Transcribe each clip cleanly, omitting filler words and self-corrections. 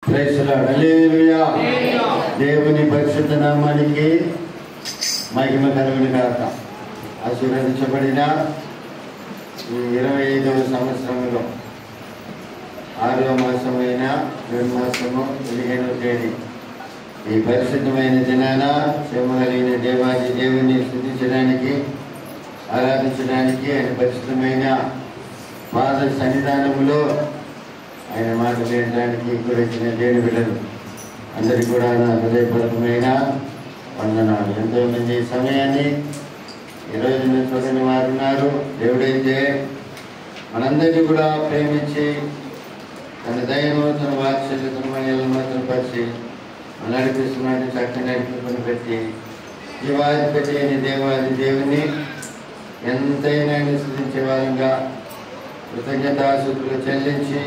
Praise the lord. హల్లెలూయా. దేవుని పరిశుద్ధ నామానికి మహిమ కలుగును గాక. ఆశీర్వదించబడిన ఈ 25వ సంవత్సరంలో 6వ మాసమైన జూన్ మాసము 15వ తేదీ ఈ పరిశుద్ధమైన దినాన శ్రమ కలిగిన దేవాది దేవుని స్తుతించడానికి, ఆరాధించడానికి, ఆయన పరిశుద్ధమైన పాద సన్నిధానంలో ఆయన మాట వినడానికి గురించిన దేవుని బిడ్డలు అందరికీ కూడా నా హృదయపూర్వకమైన వందనాలు. ఎంతోమంది ఈ సమయాన్ని ఈరోజు మీరు చూడని వారు ఉన్నారు. దేవుడైతే మనందరినీ కూడా ప్రేమించి తన దయను, తన వాత్సల్యతను మనల్ని మాత్రం పరిచి మన నడిపిస్తున్నాడు. చక్కని నడిపింపుని పెట్టి జీవాధిపతి అయిన దేవాది దేవుని ఎంతైనా స్తుతించే వారంగా కృతజ్ఞతాస్తుతులు చెల్లించి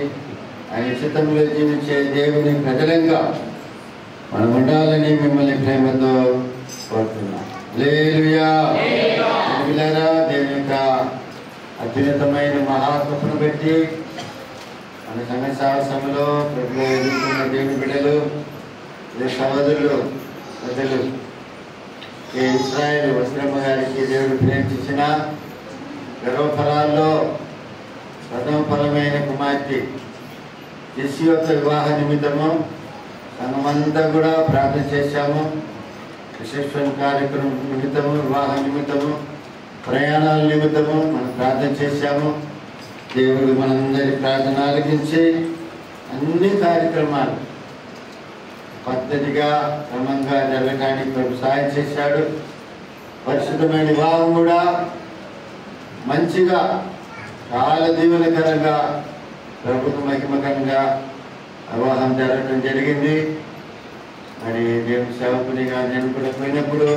ఆయన చిత్తంలో జీవించే దేవుని ప్రజలంగా మనం ఉండాలని మిమ్మల్ని ప్రేమతో కోరుతున్నాం. హల్లెలూయా. దేవుని యొక్క అత్యున్నతమైన మహాకృపను బట్టి మన సంఘ సాహసంలో ఎదుర్కొన్న దేవుని బిడ్డలు, సహోదరులు, ప్రజలు, ఇశ్రాయేలు వస్త్రమ్మ గారికి దేవుడు ప్రేమించిన గర్వఫలాల్లో ప్రథమ ఫలమైన కుమార్తె జెస్సీ యొక్క వివాహ నిమిత్తము మనమంతా కూడా ప్రార్థన చేశాము. రిసెప్షన్ కార్యక్రమం నిమిత్తము, వివాహ నిమిత్తము, ప్రయాణాల నిమిత్తము మనం ప్రార్థన చేశాము. దేవుడు మనందరి ప్రార్థన ఆలకించి అన్ని కార్యక్రమాలు పద్ధతిగా క్రమంగా జరగడానికి ప్రభు సాయం చేశాడు. పరిశుద్ధమైన వివాహం కూడా మంచిగా చాలా దీవెనకరంగా ప్రభుత్వ మహిమకరంగా వివాహం జరగడం జరిగింది. మరి దేవుని సేవకునిగా నేను కూడా పోయినప్పుడు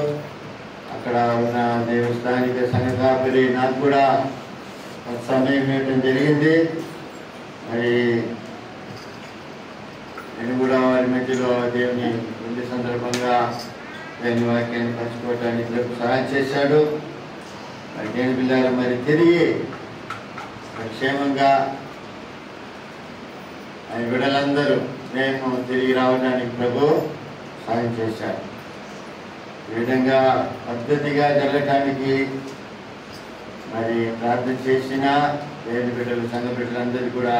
అక్కడ ఉన్న దేవస్థానిక సంఘ కాపరి నాకు కూడా సమయం ఇవ్వడం జరిగింది. మరి నేను కూడా వారి మధ్యలో దేవుని ముందు సందర్భంగా దేవుని వాక్యాన్ని పంచుకోవటానికి ప్రభు సహాయం చేశాడు. మరి దేవుని పిల్లలు మరి తిరిగి క్షేమంగా ఆయన బిడ్డలందరూ మేము తిరిగి రావడానికి ప్రభు సాయం చేశారు. ఈ విధంగా పద్ధతిగా జరగటానికి మరి ప్రార్థన చేసిన దేవుని బిడ్డలు, సంఘ బిడ్డలందరూ కూడా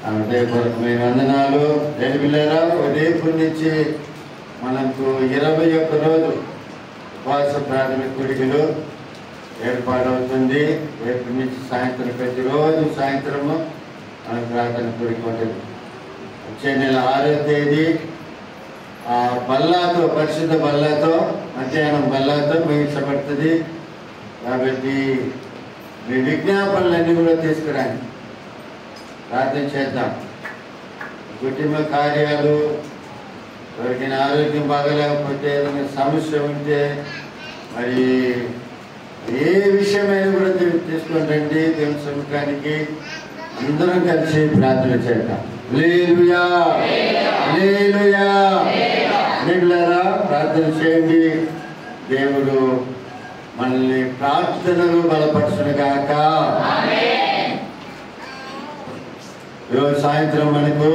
హృదయపూర్వకమైన వందనాలు. దేవుని బిడ్డలారా, ఉదయం నుంచి మనకు 21 రోజు ఉపవాస ప్రార్థన కూడికలు ఏర్పాటవుతుంది. రేపు నుంచి సాయంత్రం ప్రతిరోజు సాయంత్రము మనకు ప్రార్థన కూడిక ఉంటుంది. వచ్చే నెల 6వ తేదీ ఆ బల్లాతో, పరిశుద్ధ బల్లాతో, మధ్యాహ్నం బల్లాతో ముగించబడుతుంది. కాబట్టి మీ విజ్ఞాపనలన్నీ కూడా తీసుకురండి, ప్రార్థన చేద్దాం. కుటుంబ కార్యాలు, ఎవరికైనా ఆరోగ్యం బాగలేకపోతే, ఏదైనా సమస్య ఉంటే, మరి ఏ విషయమైనా కూడా తీసుకొని రండి. దేవుని సముఖానికి అందరం కలిసి ప్రార్థన చేద్దాం. హల్లెలూయా. హల్లెలూయా. మిగిలారా ప్రార్థన చేయండి. దేవుడు మనల్ని ప్రార్థనలు బలపరచును గాక. ఈరోజు సాయంత్రం మనకు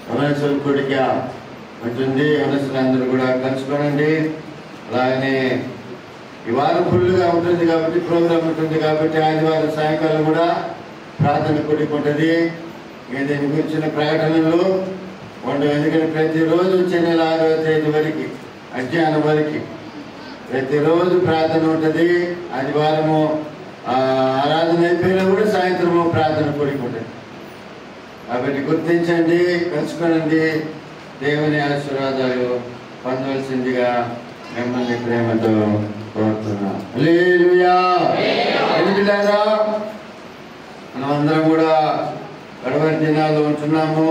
యవనస్తుల కూడిక ఉంటుంది. యవనస్తులందరూ కూడా కలుసుకోనండి. అలాగనే ఈ వారం ఫుల్గా ఉంటుంది కాబట్టి, ప్రోగ్రాం ఉంటుంది కాబట్టి, ఆదివారం సాయంకాలం కూడా ప్రార్థన కూడిక ఉంటుంది. దీని గురించిన ప్రకటనలు ఉండవు. ఎందుకంటే ప్రతిరోజు వచ్చే నెల 6వ తేదీ వరకు, మధ్యాహ్నం వరకు ప్రతిరోజు ప్రార్థన ఉంటుంది. ఆదివారము ఆరాధన అయిపోయినా కూడా సాయంత్రము ప్రార్థన కూడిక ఉంటుంది. కాబట్టి గుర్తించండి, కలుసుకోనండి. దేవుని ఆశీర్వాదాలు పొందవలసిందిగా మిమ్మల్ని ప్రేమతో కోరుతున్నాం. హల్లెలూయా. ఎందుకంటారా, మనమందరం కూడా గడవరి దినాల్లో ఉంటున్నాము,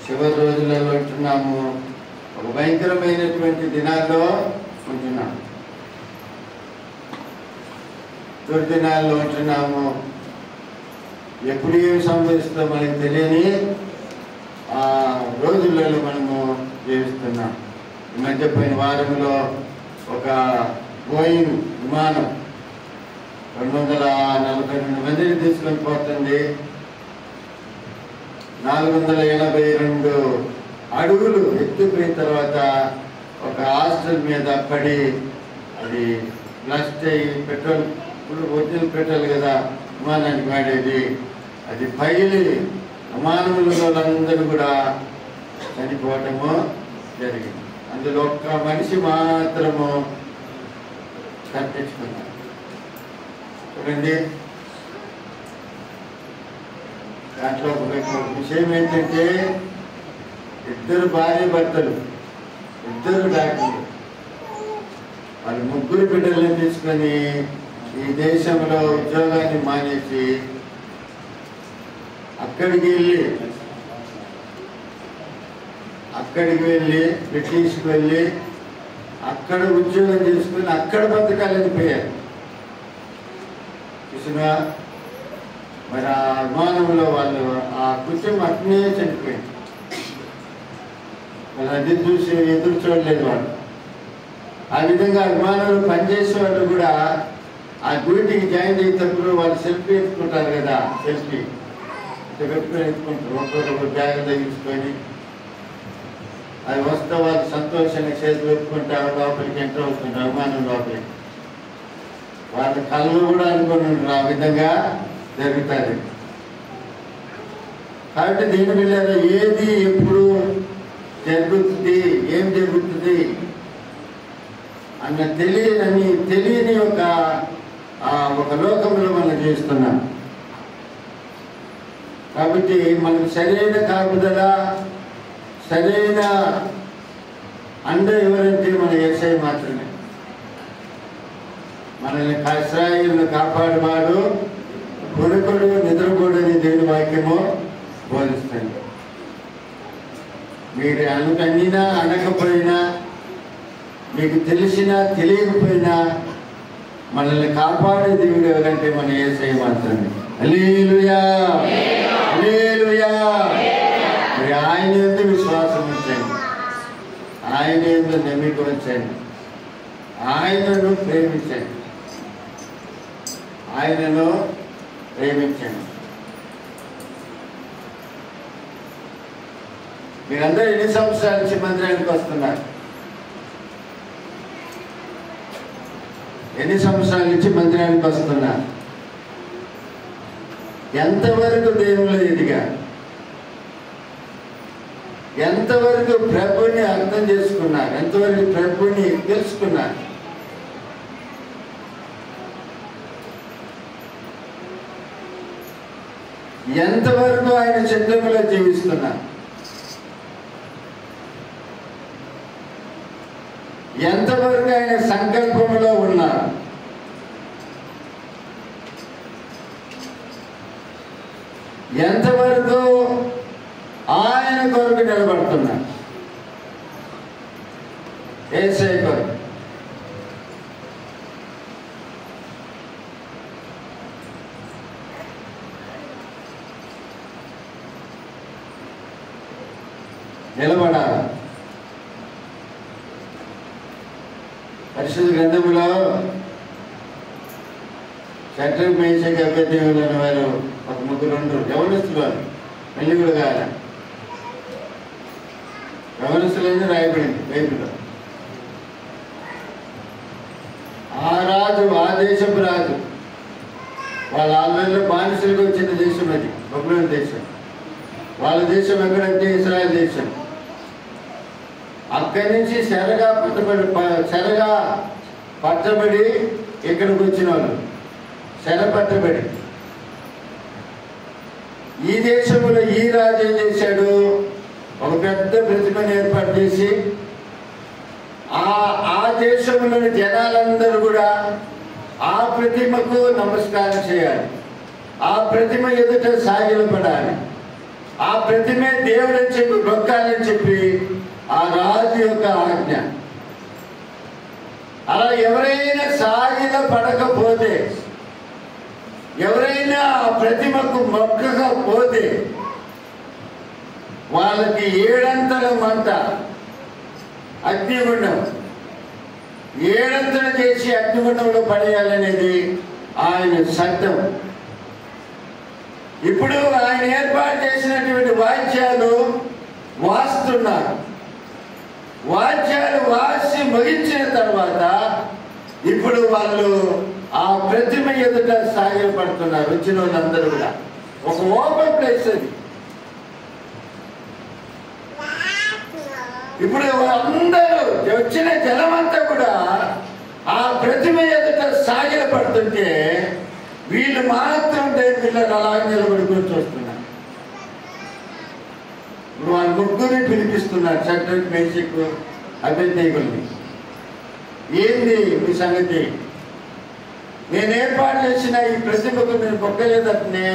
చివరి రోజులలో ఉంటున్నాము, ఒక భయంకరమైనటువంటి దినాల్లో ఉంటున్నాము, దుర్దినాల్లో ఉంటున్నాము. ఎప్పుడు ఏమి సంభవిస్తుందో మనకు తెలియని ఆ రోజులలో మనము జీవిస్తున్నాం. ఈ మధ్య పోయిన వారంలో ఒక బోయింగ్ విమానం 242 మందిని తీసుకొని పోతుంది. 482 అడుగులు ఎత్తుకున్న తర్వాత ఒక హాస్టల్ మీద పడి అది బ్లాస్ట్ అయ్యి పెట్రోల్, ఇప్పుడు ఒరిజినల్ పెట్రోల్ కదా విమానానికి వాడేది, అది పగిలి అమానవుల వాళ్ళందరూ కూడా చనిపోవటము జరిగింది. అందులో ఒక్క మనిషి మాత్రము తప్పించుకున్నారు. చూడండి, దాంట్లో ఒక విషయం ఏంటంటే ఇద్దరు భార్య భర్తలు, ఇద్దరు డాక్టర్లు, వాళ్ళు ముగ్గురు బిడ్డలను తీసుకొని ఈ దేశంలో ఉద్యోగాన్ని మానేసి అక్కడికి వెళ్ళి బ్రిటిష్కి వెళ్ళి అక్కడ ఉద్యోగం చేసుకుని అక్కడ బతకాలని పోయారు. చూసినా మరి ఆ విమానంలో వాళ్ళు ఆ కుటుంబం అట్నే చనిపోయింది. వాళ్ళు అది చూసి ఎదురు చూడలేదు వాళ్ళు. ఆ విధంగా విమానంలో పనిచేసే వాళ్ళు కూడా ఆ డ్యూటీకి జాయిన్ అయ్యేటప్పుడు వాళ్ళు సెల్ఫీ ఎత్తుకుంటారు కదా, సెల్ఫీ పెట్టుకొని ఎత్తుకుంటారు. ఒక్కొక్క బ్యాగ్ తగ్గించుకొని అది వస్తే వాళ్ళు సంతోషంగా చేతులు ఎత్తుకుంటారు, లోపలికి ఎంటర్ అవుతుంటారు విమానం లోపలికి. వాళ్ళ కళ్ళు కూడా అనుకుని ఆ విధంగా జరుగుతుంది. కాబట్టి దీని మీద ఏది ఎప్పుడు జరుగుతుంది, ఏం జరుగుతుంది అన్న తెలియని ఒక లోకంలో మనం జీవిస్తున్నాం. కాబట్టి మనకు సరైన కాపుదల, సరైన అండ ఎవరంటే మన యేసయ్య మాత్రమే. మనల్ని ఇశ్రాయేలును కాపాడువాడు కొడుకుడు నిద్రపోడని దేవుని వాక్యము బోధిస్తుంది. మీరు అనుకన్నా అనకపోయినా, మీకు తెలిసినా తెలియకపోయినా మనల్ని కాపాడే దేవుడు ఎవరంటే మన యేసయ్య మాత్రమే. హల్లెలూయా, హల్లెలూయా. మరి ఆయన యందు విశ్వాసం ఉంచండి, ఆయన యందు నమ్మిక ఉంచండి, ఆయనను ప్రేమించండి, ఆయనను ప్రేమించండి. మీరందరూ ఎన్ని సంవత్సరాల నుంచి మందిరానికి వస్తున్నారు? ఎన్ని సంవత్సరాల నుంచి మందిరానికి వస్తున్నారు? ఎంతవరకు దేవుళ్ళు ఎదిగా, ఎంతవరకు ప్రభుని అర్థం చేసుకున్నారు, ఎంతవరకు ప్రభుని తెలుసుకున్నారు? ఎంతవరకు ఆయన చిత్తంలో జీవిస్తున్నారు? ఎంతవరకు ఆయన సంకల్పంలో ఉన్నారు? ఎంతవరకు ఆయన కొరకు నిలబడుతున్నారు? యేసయ్య కొరకు. నిలబడాలి. పరిశుద్ధ గ్రంథములో శత్రు మేషకి అభ్యర్థులు అనే వారు ఒక ముగ్గురు ఉండరు. యవనస్తులు వారు, పెళ్లి కూడా కాల యవనస్తులని రాయబడింది బైబిల్లో. ఆ రాజు, ఆ దేశపు రాజు, వాళ్ళ ఆల్రెడీలో బానిసలకు వచ్చిన దేశం అది, బబులోను దేశం. వాళ్ళ దేశం ఎక్కడంటే ఇశ్రాయేల్ దేశం. అక్కడి నుంచి చెరగా పట్టబడి ఇక్కడికి వచ్చిన వాళ్ళు, చెర పట్టబడి. ఈ దేశంలో ఈ రాజు ఏం చేశాడు? ఒక పెద్ద ప్రతిమను ఏర్పాటు చేసి ఆ దేశంలోని జనాలందరూ కూడా ఆ ప్రతిమకు నమస్కారం చేయాలి, ఆ ప్రతిమ ఎదుట సాగిలపడాలి, ఆ ప్రతిమే దేవుడని చెప్పి మొక్కాలని చెప్పి ఆ రాజు యొక్క ఆజ్ఞ. అలా ఎవరైనా సాగిల పడకపోతే, ఎవరైనా ఆ ప్రతిమకు మొక్కకపోతే వాళ్ళకి 7 మంట, అగ్నిగుండం, 7 చేసి అగ్నిగుండంలో పడేయాలనేది ఆయన చట్టం. ఇప్పుడు ఆయన ఏర్పాటు చేసినటువంటి వాయిద్యాలు వాస్తున్నారు. వాద్యాలు వాసి ముగించిన తర్వాత ఇప్పుడు వాళ్ళు ఆ ప్రతిమ ఎదుట సాగిలపడుతున్నారు. వచ్చిన వాళ్ళందరూ కూడా ఒక ఓపెన్ ప్లేస్ అది. ఇప్పుడు అందరూ వచ్చిన జనమంతా కూడా ఆ ప్రతిమ ఎదుట సాగిలపడుతుంటే వీళ్ళు మాత్రం పిల్లలు అలా నిలబడుకొని చూస్తున్నారు. ఇప్పుడు వాళ్ళ ముగ్గురిని పిలిపిస్తున్నారు, షడ్రక్ మేషక్ అబేద్నెగోల్ని. ఏంది మీ సంగతి? నేను ఏర్పాటు చేసిన ఈ ప్రతిభకు మీరు పొక్కలేదటనే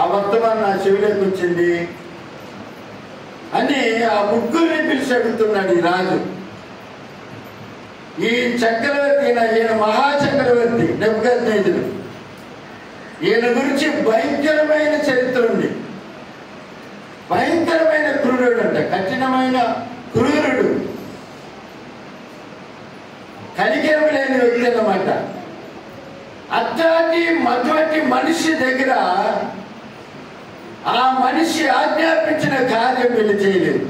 ఆ వర్తమానం నా చెవిలోకి వచ్చింది అని ఆ ముగ్గురిని పిలిచి అడుగుతున్నాడు ఈ రాజు. ఈ చక్రవర్తి ఈయన మహాచక్రవర్తి నెబుకద్నెజరు. ఈయన గురించి భయంకరమైన చరిత్ర ఉంది. భయంకరమైన క్రూరుడు అంట, కఠినమైన క్రూరుడు, కనికరం లేని వ్యక్తి అన్నమాట. అటువంటి మనిషి దగ్గర ఆ మనిషి ఆజ్ఞాపించిన కార్యం వీళ్ళు చేయలేదు.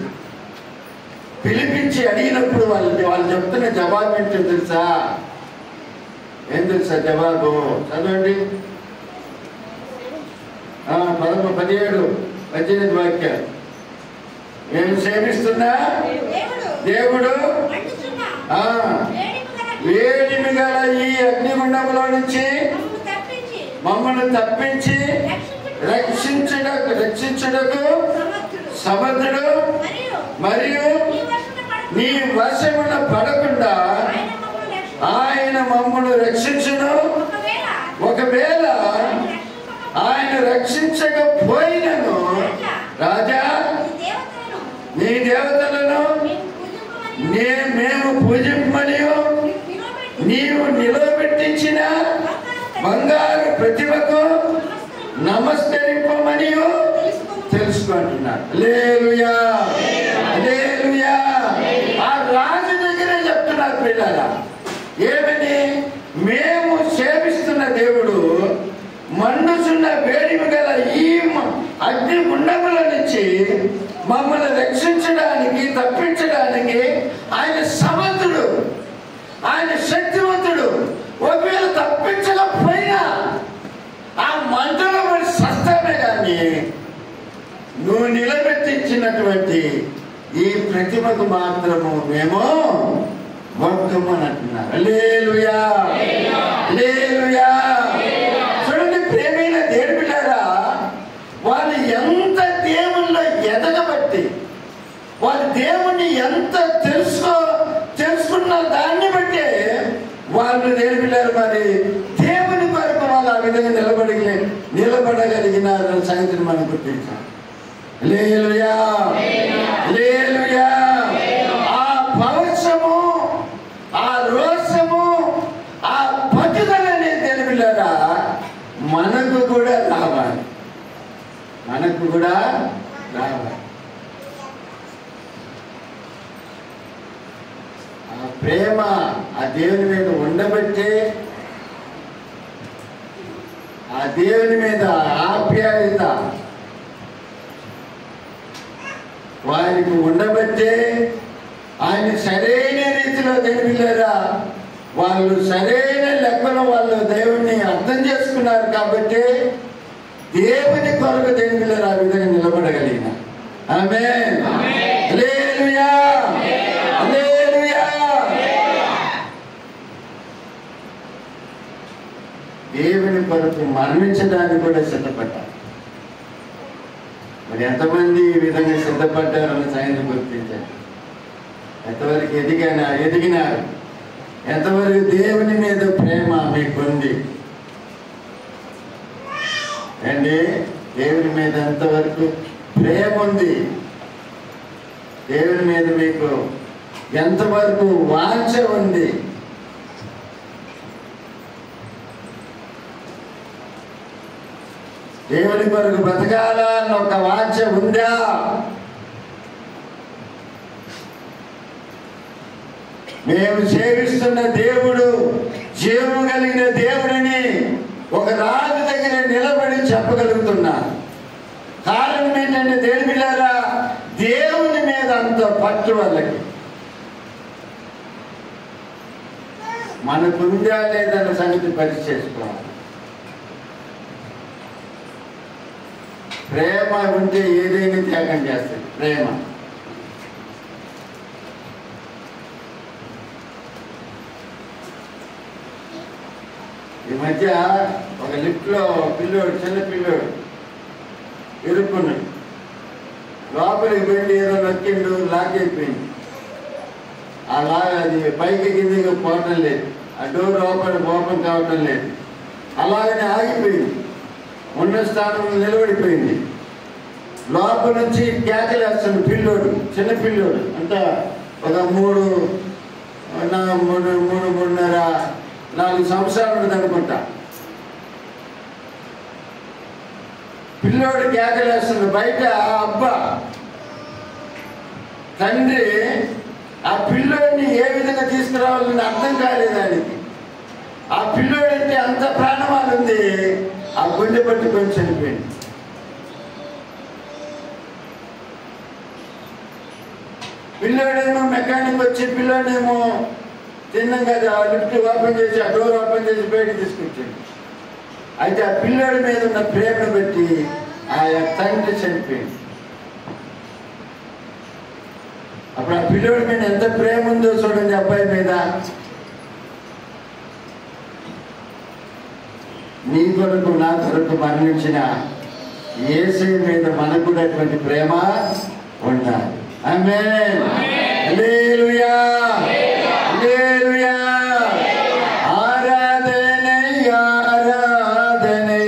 పిలిపించి అడిగినప్పుడు వాళ్ళు చెప్తున్న జవాబు ఏంటో తెలుసా? ఏం తెలుసా జవాబు? చదవండి. 17-18 వాక్యాలు. నేను సేవిస్తున్నా దేవుడు వేడిమి గల ఈ అగ్నిగుండంలో నుంచి మమ్మల్ని తప్పించి రక్షించుటకు సమర్థుడు మరియు నీ వశమున పడకుండా ఆయన మమ్మల్ని రక్షించును. ఒకవేళ ఆయన రక్షించకపోయినను రాజా నీ దేవతలను మేము పూజింపమనియు నీవు నిలబెట్టించిన బంగారు ప్రతిభకు నమస్కరింపమనియు తెలుసుకుంటున్నాడు. హల్లెలూయా, హల్లెలూయా. ఆ రాజు దగ్గరే చెప్తున్నారు పిల్లల, ఏమని? మేము సేవిస్తున్న దేవుడు మండుచున్న వేడిమి గల ఈ అగ్ని గుండముల నుంచి మమ్మల్ని రక్షించడానికి తప్పించడానికి ఆయన సమర్థుడు, ఆయన శక్తివంతుడు. ఒకవేళ తప్పించకపోయినా ఆ మంటలో మరి సస్తామే కానీ నువ్వు నిలబెట్టించినటువంటి ఈ ప్రతిమకు మాత్రము మేము మొక్కము అని అంటున్నారు. హల్లెలూయా, హల్లెలూయా. చూడండి ప్రేమైన దేవుని బిడ్డలారా, వాళ్ళు ఎంత దేవుల్లో ఎదగబట్టి, వాళ్ళు దేవుణ్ణి ఎంత తెలుసుకున్న దాన్ని బట్టి వాళ్ళు దేవుని బిడ్డలారు మరి దేవుని కొరకు వాళ్ళు ఆ విధంగా నిలబడగలిగినారు సంగతిని మనం గుర్తించాం. హల్లెలూయా, హల్లెలూయా. ఆ పౌరుషము, ఆ రోషము, ఆ పట్టుదల అనేది దేవుని బిడ్డలారా మనకు కూడా రావాలి, మనకు కూడా రావాలి. ఆ ప్రేమ ఆ దేవుని మీద ఉండబట్టే, ఆ దేవుని మీద ఆప్యాయత వారికి ఉండబట్టే ఆయన సరైన రీతిలో దేవుళ్ళారా వాళ్ళు సరైన లెక్కలో వాళ్ళు దేవుణ్ణి అర్థం చేసుకున్నారు. కాబట్టి దేవుని కొరకు దేవుళ్ళారా ఆ విధంగా నిలబడగలిగిన. ఆమేన్, హల్లెలూయా, హల్లెలూయా. దేవుని కొరకు మరణించడానికి కూడా సిద్ధపడ్డారు. మరి ఎంతమంది ఈ విధంగా సిద్ధపడ్డారన్న సంగతి గుర్తించారు. ఎంతవరకు ఎదిగినారు, ఎంతవరకు దేవుని మీద ప్రేమ మీకుంది అండి? దేవుని మీద ఎంతవరకు ప్రేమ ఉంది? దేవుని మీద మీకు ఎంతవరకు వాంఛ ఉంది? దేవుని కొరకు బ్రతకాలన్న ఒక వాంఛ ఉందా? మేము సేవిస్తున్న దేవుడు జీవము కలిగిన దేవుడిని ఒక రాజు దగ్గర నిలబడి చెప్పగలుగుతున్నా. కారణం ఏంటంటే దేవుని బిడ్డలారా దేవుని హార్ట్ వాళ్ళకి. మనకుందా లేదన్న సంగతి పరీక్ష చేసుకోవాలి. ప్రేమ ఉంటే ఏదైనా త్యాగం చేస్తుంది. ప్రేమ ఈ మధ్య ఒక లిఫ్ట్లో పిల్లోడు, చిన్న పిల్లోడు ఇరుక్కున్నాడు. లోపలికి వెళ్ళి ఏదో నొక్కిండు, లాక్ అయిపోయింది. అది పైకి కిందికి పోవటం లేదు, ఆ డోర్ ఓపెన్ కావటం లేదు. అలాగనే ఆగిపోయింది, ఉన్న స్థానంలో నిలబడిపోయింది. లోపల నుంచి కేకలేస్తాడు పిల్లోడు, చిన్న పిల్లోడు, అంతా ఒక 3.5-4 సంవత్సరాలు ఉంటుంది అనుకుంటా. పిల్లోడు కేకలేస్తుంది. బయట అబ్బా తండ్రి ఆ పిల్లోడిని ఏ విధంగా తీసుకురావాలని అర్థం కాలేదు ఆయనకి. ఆ పిల్లోడంటే అంత ప్రాణమాలు ఉంది, ఆ గుండె పట్టుకొని చనిపోయింది. పిల్లోడేమో మెకానిక్ వచ్చి పిల్లోడేమో తిన్నాం కదా లిఫ్ట్ ఓపెన్ చేసి, ఆ డోర్ ఓపెన్ చేసి బయటకు తీసుకొచ్చాడు. అయితే ఆ పిల్లోడి మీద ఉన్న ప్రేమను బట్టి ఆ తండ్రి చనిపోయింది. అప్పుడు ఆ పిల్లోడి మీద ఎంత ప్రేమ ఉందో చూడండి అబ్బాయి మీద. నీ కొరకు నా కొరకు మరణించిన యేసు మీద మనకు కూడా అటువంటి ప్రేమ ఉండాలి. ఆమేన్. హల్లెలూయా, హల్లెలూయా. ఆరాధనే ఆరాధనే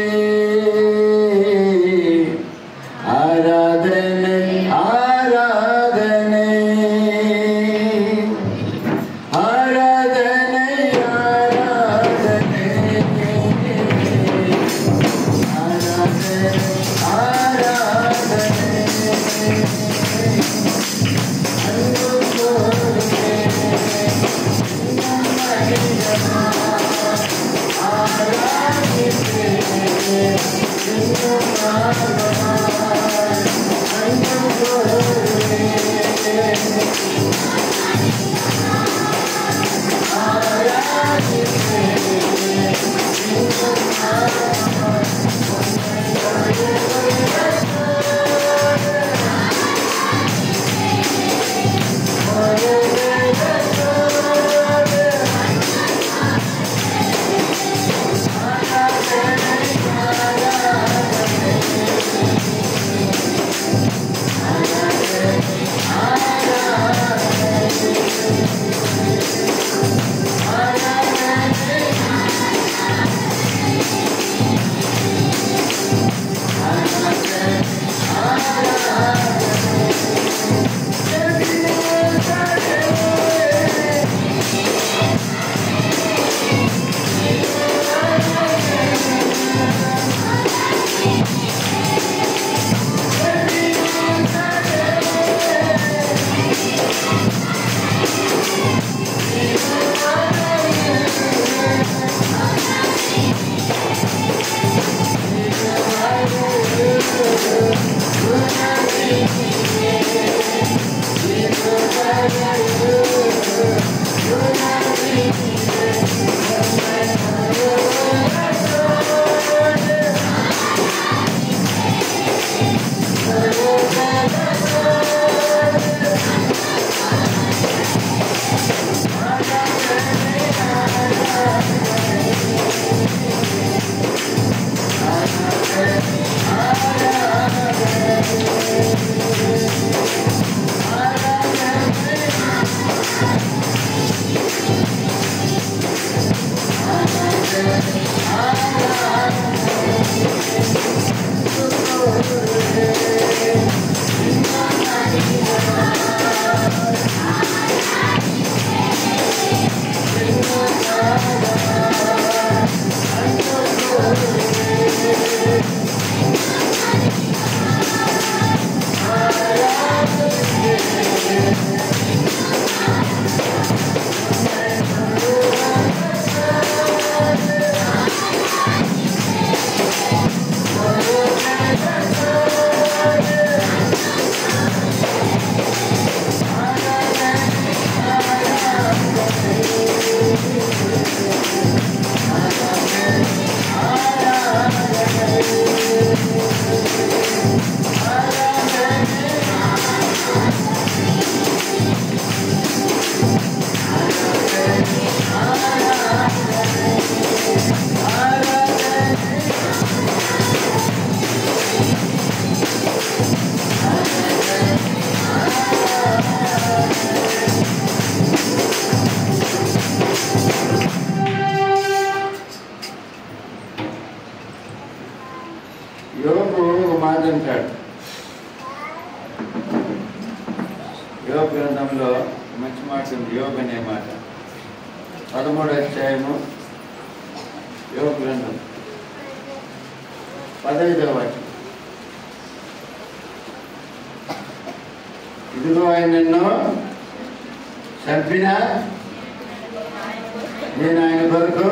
ఆరాధనే ఆరాధనే ఆరాధనే గ్రంథంలో మంచి మాట ఉంది, యోగ అనే మాట. 13వ అధ్యాయము యోగ గ్రంథం 15వ వచనం. ఇదిగో ఆయన నిన్ను చంపినా నేను ఆయన కొరకు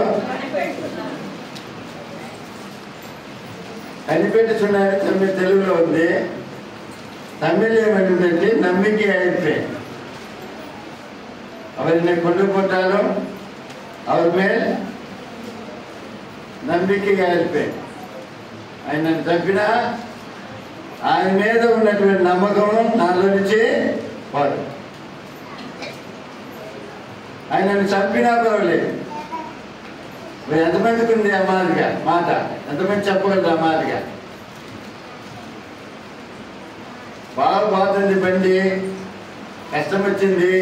కనిపెట్టుచున్నాను. తమిళ తెలుగులో ఉంది. తమిళ్ ఏమంటుందంటే నమ్మిక అయిపోయి அவரை கொண்டு போட்டாலும் அவர் மேல் నమ్మికగా అయిపోయి ఆయన తప్పినా ఆయన మీద ఉన్నటువంటి నమ్మకం నాలో నుంచి పోదు. ఆయనను చంపినా పర్వాలేదు. మరి ఎంతమందికి ఉంది ఆ మాట? ఎంతమంది చెప్పగలరు ఆ మాదిగా? బాగా పోతుంది బండి, కష్టం వచ్చింది,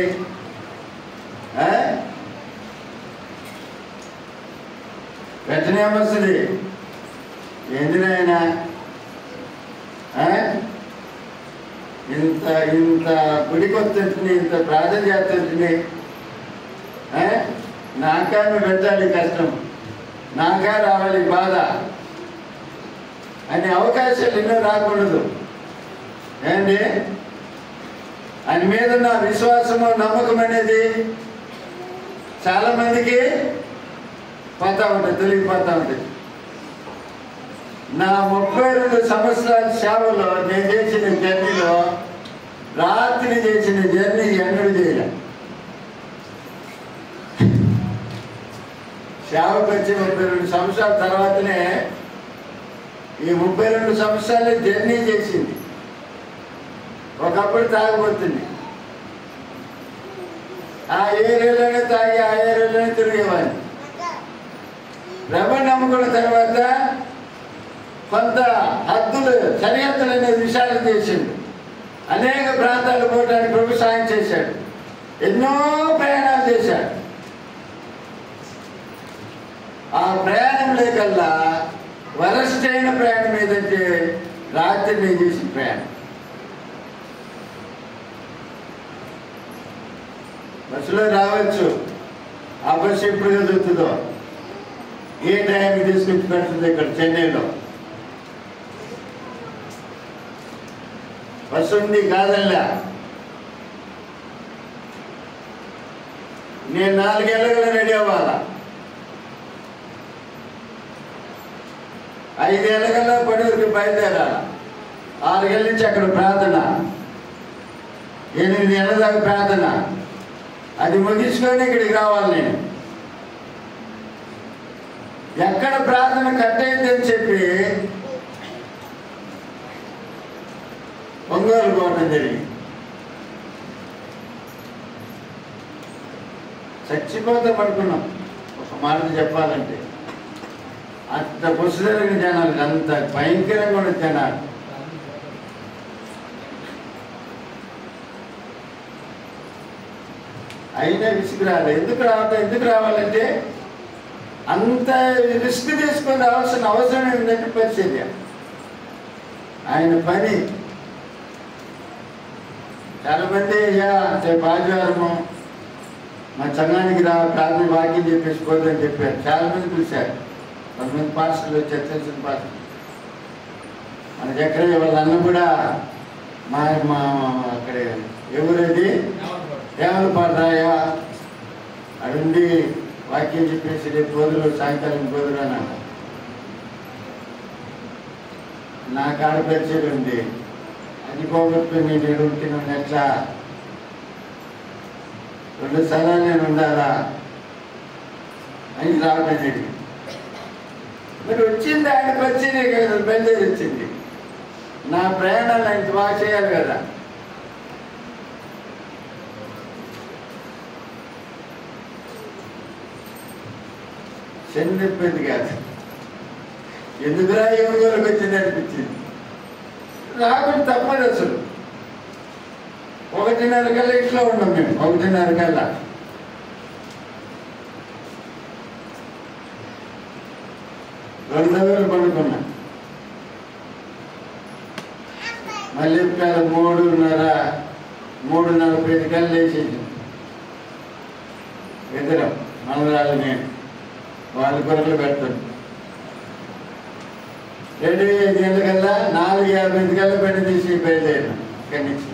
వెంటనే ఏమొస్తుంది? ఏంది నాయన ఇంత ఇంత గుడికి వస్తుంటుంది, ఇంత ప్రార్థన చేస్తుంటుంది, నాకా నువ్వు పెట్టాలి కష్టం, నాకా రావాలి బాధ అనే అవకాశాలు ఎన్నో రాకూడదు. ఏంటి ఆయన మీద ఉన్న విశ్వాసము నమ్మకం అనేది చాలా మందికి పోతా ఉంటుంది, తొలగిపోతూ ఉంటుంది. నా 32 సంవత్సరాల సేవలో నేను చేసిన జర్నీలో రాత్రి చేసిన జర్నీ ఎన్నడూ చేయలే. సేవకు వచ్చి 32 సంవత్సరాల తర్వాతనే ఈ 32 సంవత్సరాలు జర్నీ చేసింది. ఒకప్పుడు తాగిపోతుంది, ఆ ఏరియాలోనే తాగి ఆ ఏరియాలోనే తిరిగేవాడిని. ప్రభువుని నమ్ముకున్న తర్వాత కొంత హద్దులు సరిహద్దులు అనేది విశాలం చేసింది. అనేక ప్రాంతాలు పోవడానికి ప్రభు సాయం చేశాడు. ఎన్నో ప్రయాణాలు చేశాడు. ఆ ప్రయాణం లేకల్లా వరస్ట్ అయిన ప్రయాణం ఏదంటే రాత్రి నేను చేసిన ప్రయాణం. బస్సులో రావచ్చు, ఆ బస్సు ఎప్పుడు ఎదుగుతుందో, ఏ టైంకి తీసుకొచ్చి పెడుతుంది. ఇక్కడ చెన్నైలో బస్సు ఉంది కాదల్లా. నేను 4 గంటల రెడీ అవ్వాలా, 5 గంటల పడుగురికి బయలుదేరాలి. 6 గంటల నుంచి అక్కడ ప్రార్థన, 8 గంటల దాకా ప్రార్థన, అది ముగించుకొని ఇక్కడికి రావాలి. నేను ఎక్కడ ప్రార్థన కట్ అయిందని చెప్పి ఒంగోలు పోవడం జరిగింది. చచ్చిపోతాం అనుకున్నాం. ఒక మాట చెప్పాలంటే అంత పుస్తకం జనాలు, అంత భయంకరంగా ఉన్న జనాలు. అయినా విసుగు రాలేదు. ఎందుకు రావాలంటే అంత రిస్క్ తీసుకొని రావాల్సిన అవసరం ఏంటంటే పరిచర్య, ఆయన పని. చాలా మంది రేపు ఆదివారము మా సంఘానికి ప్రార్థన వాక్యం చెప్పేసి పోదని చెప్పారు. చాలా మంది పిలిచారు. కొంతమంది పాస్టర్లు వచ్చారు, తెలిసిన పాస్టర్లు. మన దగ్గర వాళ్ళ అన్న కూడా మా అక్కడ ఎవరది దేవల పాటరాయా అడుండి వాక్యం చెప్పేసి రేపు పోదులు సాయంకాలం పోదులు అని అన్న. నాకు ఆడపరిచయం ఉంది, అది పోగొట్టుకుని నేను ఉంటున్నాను. ఎట్లా 2 సార్లు నేను ఉండాలా అని రావడం జరిగింది. మరి వచ్చింది ఆయన పరిచయం కదా, బయలుదేరి వచ్చింది. నా ప్రయాణాలు ఆయన బాగా చేయాలి కదా. చెందిపోయింది కాదు, ఎందుకురా యోగంలోకి వచ్చింది అనిపించింది. రాకుండా తప్పదు అసలు. 1:30 కల్లా ఇంట్లో ఉన్నాం మేము. 1:30 కల్లా వేలు పడుకున్నా. మళ్ళీ 3:30 3:45 కల్లా లేచేసి ఇద్దరం మనవరాలు నేను వాళ్ళ కొరకలు పెడతాను. 2:05 గంటలకల్లా 4:55 కల్లా బండి తీసి బయలుదేరాను ఇక్కడి నుంచి.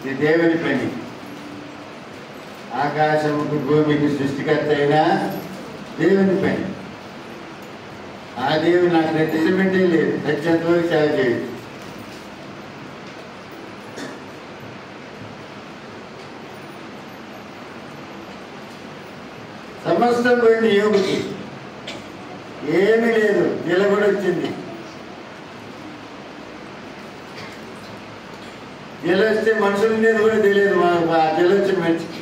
ఇది దేవుని పని. ఆకాశముకు భూమికి సృష్టికర్త అయినా దేవుని పని. ఆ దేవుడు నాకు రెట్టిమెంటే లేదు, చచ్చేంతవరకు సేవ చేయదు. సమస్తం పోయింది యోగుకి, ఏమీ లేదు. జిల కూడా వచ్చింది. జిల వస్తే మనుషుల మీద కూడా తెలియదు. మా జిల వచ్చిన మనిషికి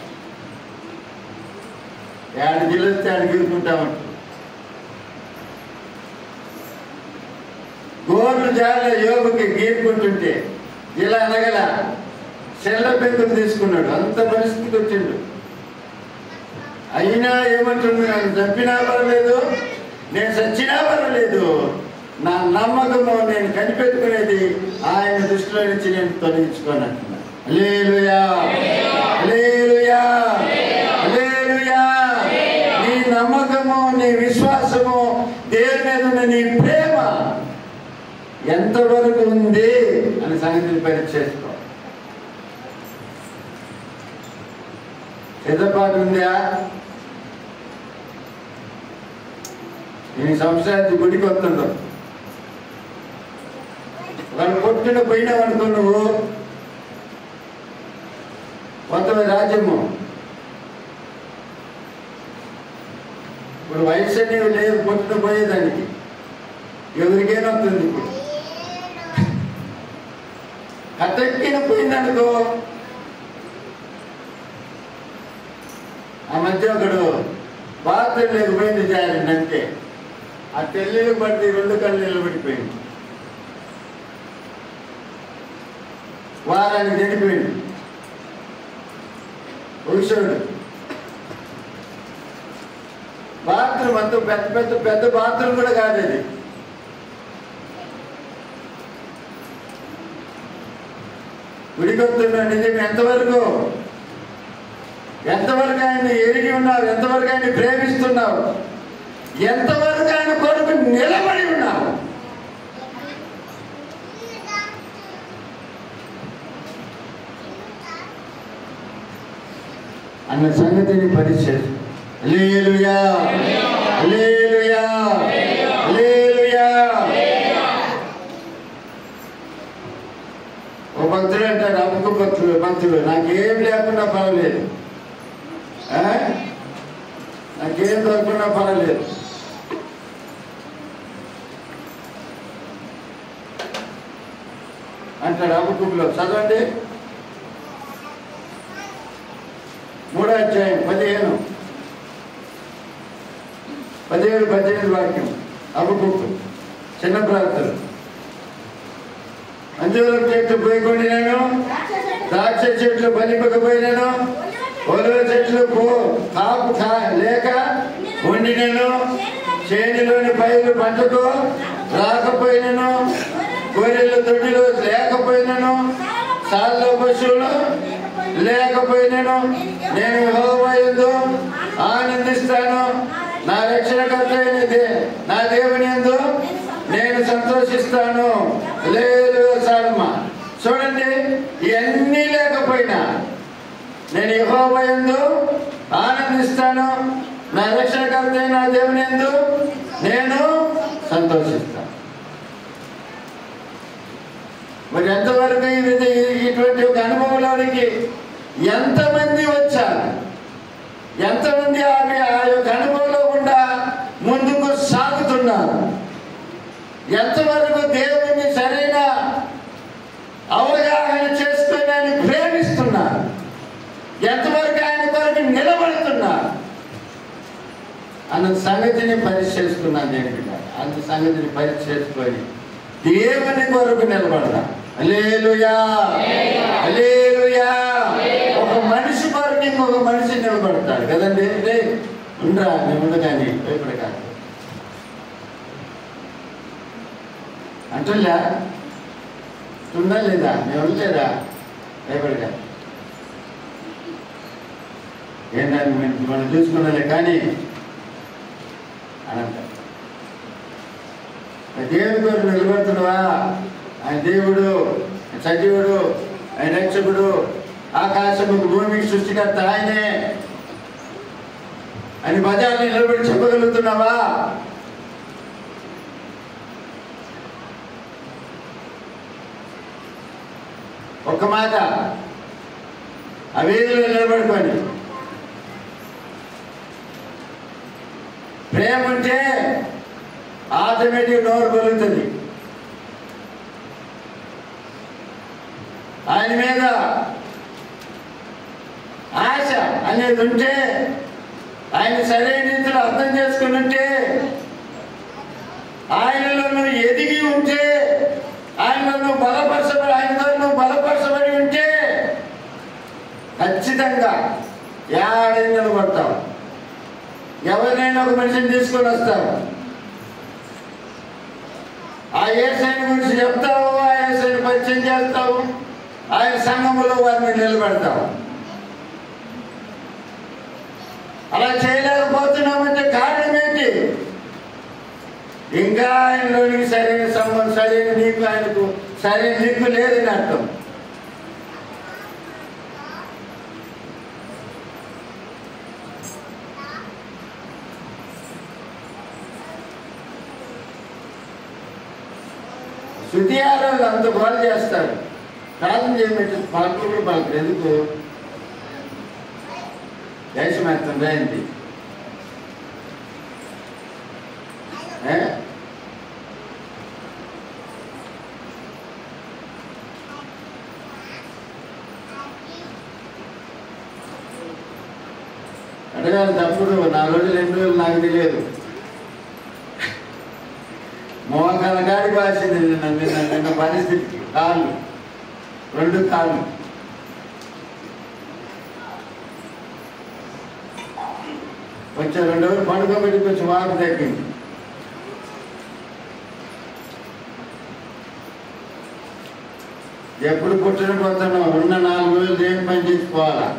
ఆడ జిల వస్తే ఆడ గెలుపుకుంటామంట. గోర్లు జాల యోగుకి గీరుకుంటుంటే జిల అనగల చెల్ల పెంకులు తీసుకున్నాడు. అంత పరిస్థితికి వచ్చిండు. అయినా ఏమంటుంది, నన్ను చంపినా పర్వాలేదు, నేను చచ్చినా పర్వాలేదు, నా నమ్మకము నేను కనిపెట్టుకునేది ఆయన దృష్టిలో నుంచి నేను తొలగించుకోనంటున్నా. హల్లెలూయా, హల్లెలూయా, హల్లెలూయా. నీ నమ్మకము, నీ విశ్వాసము, దేవుని మీద ఉన్న నీ ప్రేమ ఎంతవరకు ఉంది అని సంగతిని పరీక్ష చేసుకో. సిద్ధపాటు ఉందా? నేను సంవత్సరానికి గుడికి వస్తుండవు. వాళ్ళు కొట్టున పోయినావనుకో, నువ్వు కొత్త రాజ్యము. ఇప్పుడు వయసు అనేవి లేదు కొట్టున పోయేదానికి. ఎవరికైనా వస్తుంది. ఇప్పుడు కట్టెక్కిన పోయిందనుకో. ఆ మధ్య ఒకడు బాత్రూమ్ లేకపోయింది జారింది అంతే. ఆ తెల్లిలు పట్టి 2 కళ్ళు నిలబడిపోయింది. వారానికి చెడిపోయింది. ఒకసారి బాత్రూమ్ అంత పెద్ద పెద్ద పెద్ద బాత్రూమ్ కూడా కాదు అది. గుడికొస్తున్నా నిజం. ఎంతవరకు ఆయన ఎరిగి ఉన్నావు, ఎంతవరకు ఆయన ప్రేమిస్తున్నావు, ఎంతవరకు ఆయన కొరకు నిలబడి ఉన్నావు అన్న సంగతిని పరిచయం. హల్లెలూయా, హల్లెలూయా, హల్లెలూయా. ఓ భక్తుడు అంటాడు, అమ్ముకు భక్తుడు నాకేం లేకుండా పర్వాలేదు, నాకేం దొరకకుండా పర్వాలేదు, అంటాడు. అమ్ముకులో చదవండి 3వ అధ్యాయం 17-18 వాక్యం. అబుకుక్కు చిన్న ప్రార్థన. అంజూరం చెట్లు పోయికొండినాను, ద్రాక్ష చెట్లు ఫలింపకపోయినాను, ఒలివ చెట్లు కాపు లేక ఉండినను, చేనులోని పైరు పంటకు రాకపోయినను, గొర్రెలు దొడ్డిలో లేకపోయినను, సాల్లో పశువులు లేకపోయినను, నేను యెహోవా యందు ఆనందిస్తాను, నా రక్షణకర్త అయిన నా దేవుని యందు నేను సంతోషిస్తాను. లేదు సాల్మా చూడండి, ఇవన్నీ లేకపోయినా నేను యెహోవా యందు ఆనందిస్తాను, నా రక్షణకర్త అయిన నా దేవుని యందు నేను సంతోషిస్తాను. మరి ఎంతవరకు ఇటువంటి ఒక అనుభవంలోనికి ఎంతమంది వచ్చారు, ఎంతమంది ఆ యొక్క అనుభవంలో గుండా ముందుకు సాగుతున్నారు, ఎంతవరకు దేవుణ్ణి సరైన అవగాహన చేసుకుని ఆయన ప్రేమిస్తున్నారు, ఎంతవరకు ఆయన కొరకు నిలబడుతున్నారు అన్న సంగతిని పరిశీలిస్తున్నాను. నేను అంత సంగతిని పరిశీలించుకొని దేవుని కొరకు నిలబడదాం. హల్లెలూయా, హల్లెలూయా. ఒక మనిషి కొరకు ఇంకొక మనిషి నిలబడతాడు కదండి. ఉండరా నేను ఉండ కానీ భయపడ కాదు అంటున్నా. ఉందా లేదా? మేము ఉండలేదా? భయపడగా ఏంటని మనం చూసుకున్నలే కానీ అనంత దేవుని కొరకు నిలబడుతున్నావా? ఆయన దేవుడు, సజీవుడు, ఆయన రక్షకుడు, ఆకాశముకు భూమికి సృష్టికర్త ఆయనే అని బజార్ని నిలబడి చెప్పగలుగుతున్నావా? ఒక్క మాట ఆ వీధిలో నిలబడుకొని ప్రేమ ఉంటే ఆటోమేటిక్ నోరు కలుగుతుంది. ఆయన మీద ఆశ అనేది ఉంటే, ఆయన సరైన రీతిలో అర్థం చేసుకుని ఉంటే, ఆయనలో నువ్వు ఎదిగి ఉంటే, ఆయనలో నువ్వు బలపరచబడి ఉంటే ఖచ్చితంగా ఏడైనా నిలబడతావు. ఎవరినైనా ఒక మనిషిని తీసుకొని వస్తావు, ఆ యేసయ్యని గురించి చెప్తావు, ఆ యేసయ్యని పరిచయం చేస్తావు, ఆయన సంఘములో వారిని నిలబెడతావు. అలా చేయలేకపోతున్నామంటే కారణం ఏంటి? ఇంకా ఆయనలోనికి సరైన సంబంధం, సరైన నీకు ఆయనకు సరైన దిక్కు లేదని అర్థం. శృతి ఆరాధనలు అంత బాగా చేస్తారు, ప్రార్థన చేయమంటే పాటలు కూడా పలకరు. ఎందుకు? దేశమేత్తం రాయింది. అడగాలి తప్పుడు 4 రోజులు 2 రోజులు నాకు తెలియదు. మోకాల గాడి బాసింది నిన్న పరిస్థితికి. కాళ్ళు 2 కాళ్ళు కొంచెం 2 రోజులు పండుకోబెట్టి కొంచెం వాపు తగ్గింది. ఎప్పుడు పుట్టిన పోతానో ఉన్న 4 రోజులు దేని పని చేసుకోవాలా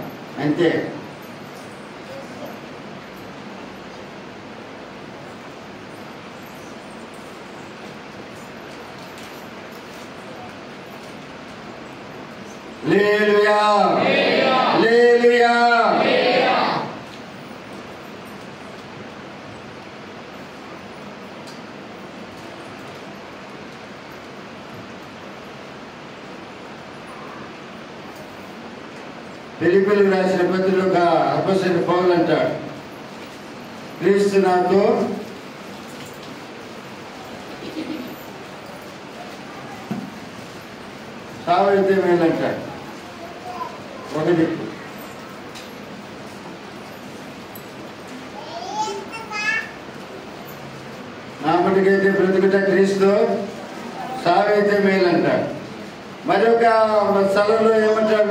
అంతే. హల్లెలూయా హల్లెలూయా. ఫిలిప్పీయులకు రాసిన పత్రిక అపోస్తలుడైన పౌలు అంటాడు, క్రీస్తు నాకు సావైతే మేలంటాడు. ఒక దిక్కు నా మటుకైతే బ్రతుకుట క్రీస్తు, సావైతే మేలంటాడు. మరి ఒక స్థలంలో ఏమంటాడు?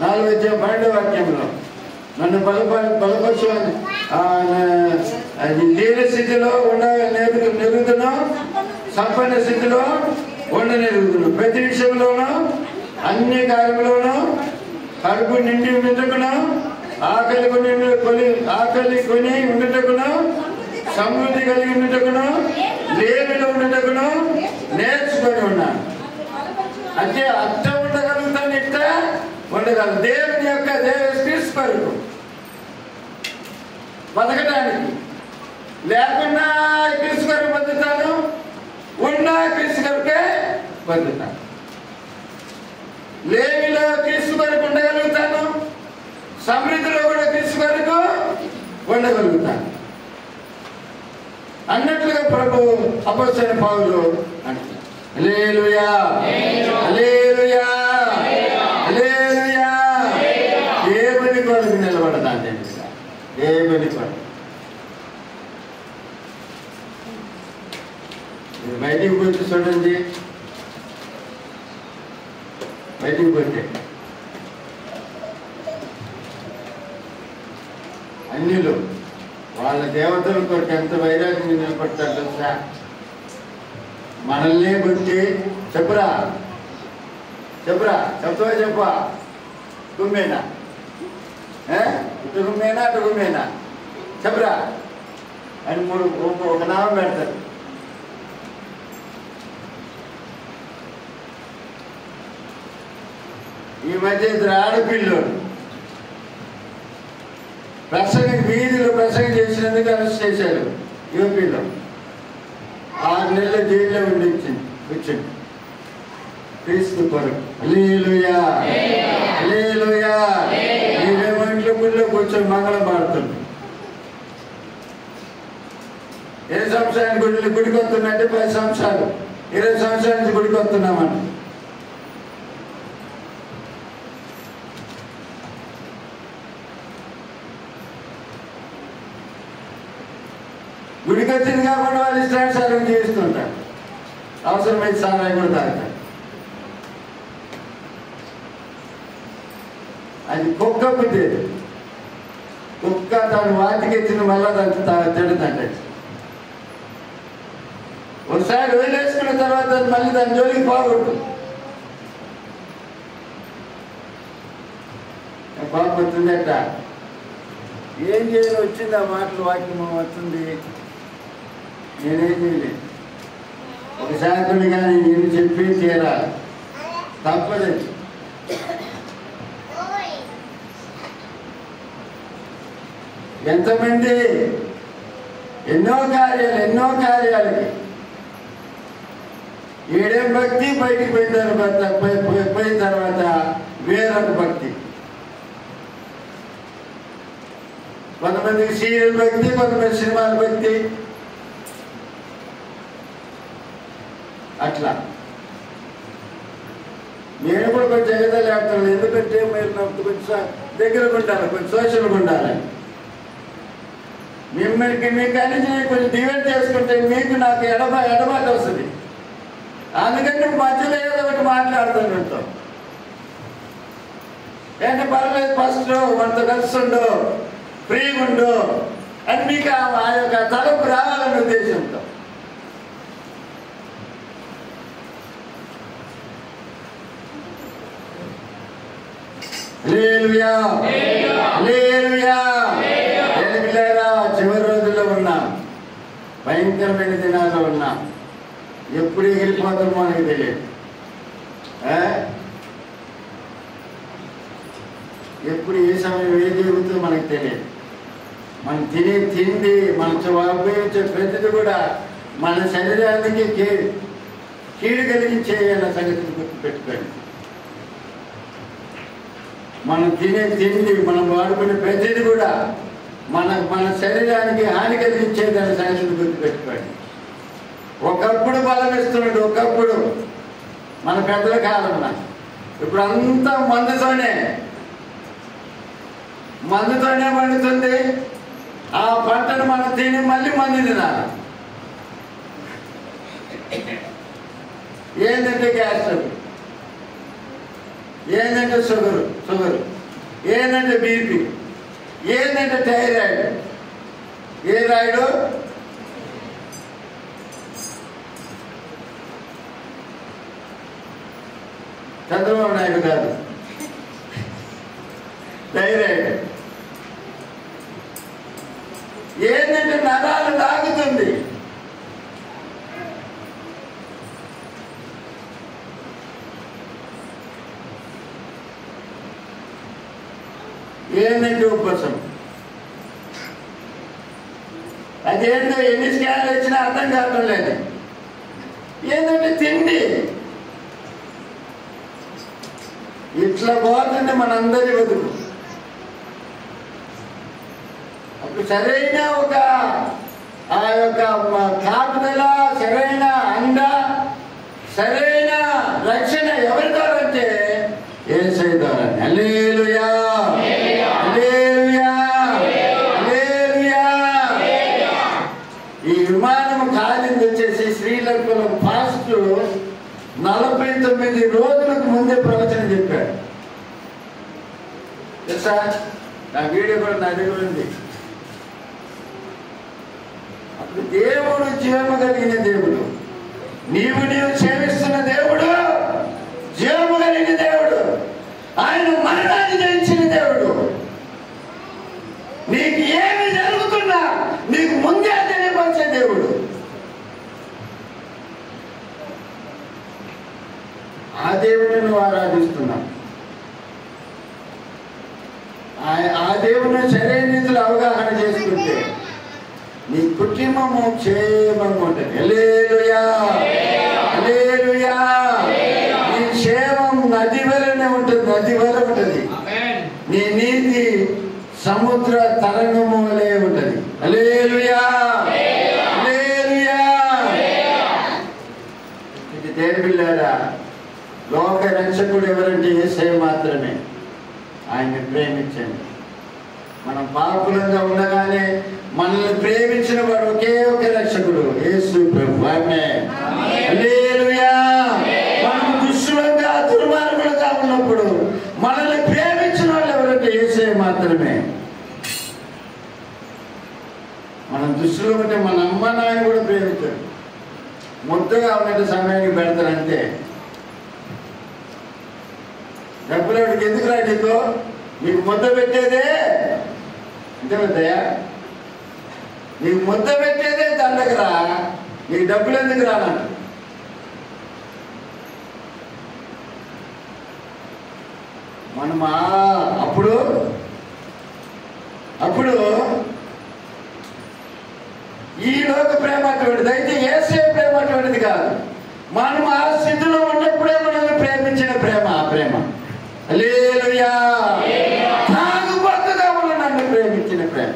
12 వాక్యంలో నన్ను బలపరచు లేని స్థితిలో నెరుగుతును, సంపన్న స్థితిలో ఉండనెరుగుతును, ప్రతి విషయంలోనూ అన్ని కార్యంలోనూ కడుపు నిండి ఉండుటకును, ఆకలి కొని ఉండుటకును, సమృద్ధి కలిగి ఉండుటకును, లేమిలో ఉండుటకును నేర్చుకొని ఉన్నాను. అంటే అట్ట ఉండగలుగుతాను, ఇట్ట ఉండగలను. దేవుని యొక్క క్రీస్తు కొరకు బతకడానికి, లేకుండా క్రీస్తు కొరకు బతుకుతాను, ఉన్న క్రీస్తు కొరకే బతుకుతాను. లేమిలో క్రీస్తు కొరకు ఉండగలుగుతాను, సమృద్ధిలో కూడా క్రీస్తు కొరకు ఉండగలుగుతాను అన్నట్లుగా ప్రభు అపోస్తలుడైన పౌలు అంటారు. హల్లెలూయా హల్లెలూయా హల్లెలూయా. దేవుని కొరకు నిలబడతాను, దేవుని కొరకు. బయటికి పోతే చూడండి, బయటికి పోతే అన్యులు వాళ్ళ దేవతల కొరకు ఎంత వైరాగ్యం నిలబడతారు తెలుసా? మనల్ని గురించి చెప్పురా, చెప్పురా, చెప్తావా చెప్పా? గుమ్మేనా? ఇటు గుమ్మేనా అటు గుమ్మేనా? చెప్పురా అని ఒక నామం పెడతారు. ఈ మధ్య ఇద్దరు ఆడపిల్లలు వీధిలో ప్రసంగం చేసినందుకు అరెస్ట్ చేశారు. యూపీలో 6 నెలల జైల్లో వచ్చింది. క్రీస్తు కొరకు. హల్లెలూయా, హల్లెలూయా. మీరేమో ఇంట్లో గుడిలో కూర్చొని మంగళం పాడుతుంది. 20 సంవత్సరానికి గుడికి వస్తున్నట్టే 10 సంవత్సరాలు 20 సంవత్సరాల నుంచి గుడికి వస్తున్నామంట. గుడికి వచ్చింది కాబట్టి వాళ్ళు ఇష్టానుసారం జీవిస్తుంటారు. అవసరమైతే సారాయి కూడా తాగుతారు. అది కుక్క పుట్టేది. కుక్క దాని వాటికెత్తిన మళ్ళా దాన్ని తిడుతుంటే ఒకసారి వదిలేసుకున్న తర్వాత మళ్ళీ దాని జోలికి పోకూడదు. పాప వచ్చిందట, ఏం చేయని వచ్చింది ఆ మాటలు వాక్యం వస్తుంది. నేనేం చేయలేదు. ఒక శాఖని కానీ నేను చెప్పి తీరాలి, తప్పదు. ఎంతమంది ఎన్నో కార్యాలకి ఏడేం భక్తి బయటికి పోయిన తర్వాత వేరొక భక్తి. కొంతమందికి సీరియల్ భక్తి, కొంతమంది సినిమాల భక్తి. అట్లా నేను కూడా కొంచెం ఎగదలు ఆడుతున్నాను. ఎందుకంటే మీరు నాకు కొంచెం దగ్గరగా ఉండాలి, కొంచెం సోషల్గా ఉండాలి. మీకు అన్ని కొంచెం డివైడ్ చేసుకుంటే మీకు నాకు ఎడబాటు వస్తుంది. అందుకంటే మధ్యలో ఏదో ఒకటి మాట్లాడుతుంటాం. ఏంటంటే పర్లేదు, ఫస్ట్ మనతో కలిసి ఉండు, ఫ్రీగా ఉండు అని మీకు ఆ యొక్క తలపు రావాలనే ఉద్దేశంతో. హల్లెలూయా, హల్లెలూయా. పిల్లరా, చివరి రోజుల్లో ఉన్నాం, భయంకరమైన దినాల్లో ఉన్నాం. ఎప్పుడు ఎగిరిపోతామో మనకి తెలియదు. ఎప్పుడు ఏ సమయం ఏ జరుగుతుందో మనకు తెలియదు. మనం తినే తిండి, మనం ఉపయోగించే ప్రతిది కూడా మన శరీరానికి కీడు కలిగించే అన్న సంగతిని గుర్తుపెట్టుకోండి. మనం తినే తిండి, మనం వాడుకునే ప్రతిది కూడా మన శరీరానికి హాని కలిగించేదన్న సంగతిని గుర్తుపెట్టుకోండి. ఒకప్పుడు బలం ఇస్తున్నాడు, ఒకప్పుడు మన పెద్దల కాలంలో. ఇప్పుడు అంతా మందుతోనే పండుతుంది. ఆ పంటను మనం తిని మళ్ళీ మందు తినాలి. ఏంటంటే గ్యాస్ ట్రబుల్, ఏంటంటే షుగర్, ఏంటంటే బీపీ, ఏంటంటే థైరాయిడ్. ఏ రాయుడు? చంద్రబాబు నాయుడు కాదు, థైరాయిడ్. ఏంటంటే నరాలు లాగుతుంది. ఏంటంటే ఉపవాసం. అదేంటో ఎన్ని స్కాన్లు వచ్చినా అర్థం కావడం లేదు. ఏంటంటే తిండి. ఇట్లా పోతుంది మనందరి బతుకు. అప్పుడు సరైన ఆ యొక్క కాపుదల, సరైన అండ, సరైన రక్షణ ఎవరి ద్వారా అంటే యేసయ్య ద్వారా. హల్లెలూయా, హల్లెలూయా, హల్లెలూయా. ఈ విమానం కాలింది వచ్చేసి శ్రీలంకలో ఫాస్ట్ 49 రోజులకు ముందే ప్రవచనం చెప్పాడు. తెలుసా? నా వీడియో కూడా నా దగ్గర ఉంది. అప్పుడు దేవుడు జీవము కలిగిన దేవుడు, నీవు సేవిస్తున్న దేవుడు జీవము కలిగిన కలిగిన దేవుడు, ఆయన మరణాన్ని జయించిన దేవుడు. నీకు ఏమి జరుగుతున్నా నీకు ముందే తెలియపరిచే దేవుడు. ఆ దేవుడిని నువ్వు ఆరాధిస్తున్నావు. ఆ దేవుడిని సరైన రీతిలో అవగాహన చేసుకుంటే నీ కుటుంబము క్షేమంగా ఉంటుంది. హల్లెలూయా, హల్లెలూయా. నీ క్షేమం నది వలనే ఉంటుంది, నది వలె ఉంటుంది. నీ నీతి సముద్ర తరంగము వలె ఉంటుంది. హల్లెలూయా, హల్లెలూయా. ఇది దేని బిడ్డలారా, లోక రక్షకుడు ఎవరంటే యేసయ్య మాత్రమే. ఆయన్ని ప్రేమించండి. మనం పాపులంగా ఉండగానే మనల్ని ప్రేమించిన వాడు ఒకే ఒక రక్షకుడు, యేసు ప్రభు. ఆమేన్, హల్లెలూయా. మనం దుష్టులంగా దుర్మార్గులుగా ఉన్నప్పుడు మనల్ని ప్రేమించిన వాళ్ళు ఎవరంటే యేసయ్య మాత్రమే. మనం దుష్టులు ఉంటే మన అమ్మ నాయన కూడా ప్రేమించారు. ముద్దగా ఉన్నట్టు సమయానికి పెడతారంటే డబ్బులు వాడికి ఎందుకు రా, నీకు ముద్ద పెట్టేదే అంతే పెద్దయ్యా, నీకు ముద్ద పెట్టేదే దండగరా, నీకు డబ్బులు ఎందుకు రానా? మనం అప్పుడు ఈ లోక ప్రేమ అటువంటిది అయితే యేసయ్య ప్రేమ అటువంటిది కాదు. మనం ఆ స్థితిలో ఉన్నప్పుడే మనల్ని ప్రేమించిన ప్రేమ, ఆ ప్రేమ. హల్లెలూయా. తాగుబోతుగా ఉన్న నన్ను ప్రేమించిన ప్రేమ,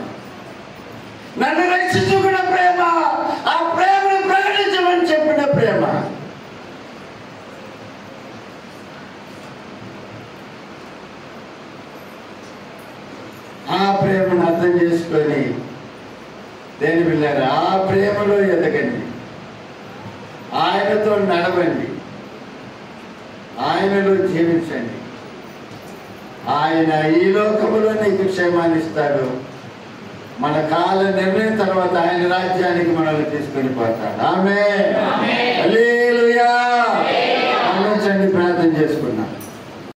నన్ను రక్షించుకున్న ప్రేమ, ఆ ప్రేమను ప్రకటించమని చెప్పిన ప్రేమ. ఆ ప్రేమను అర్థం చేసుకొని దేని పిల్లలు ఆ ప్రేమలో ఎదగండి, ఆయనతో నడవండి, ఆయనలో జీవించండి. ఆయన ఈ లోకములో నీకు క్షేమాన్ని ఇస్తాడు. మన కాల నిర్ణయం తర్వాత ఆయన రాజ్యానికి మనల్ని తీసుకొని పోతాడు. ఆమేన్.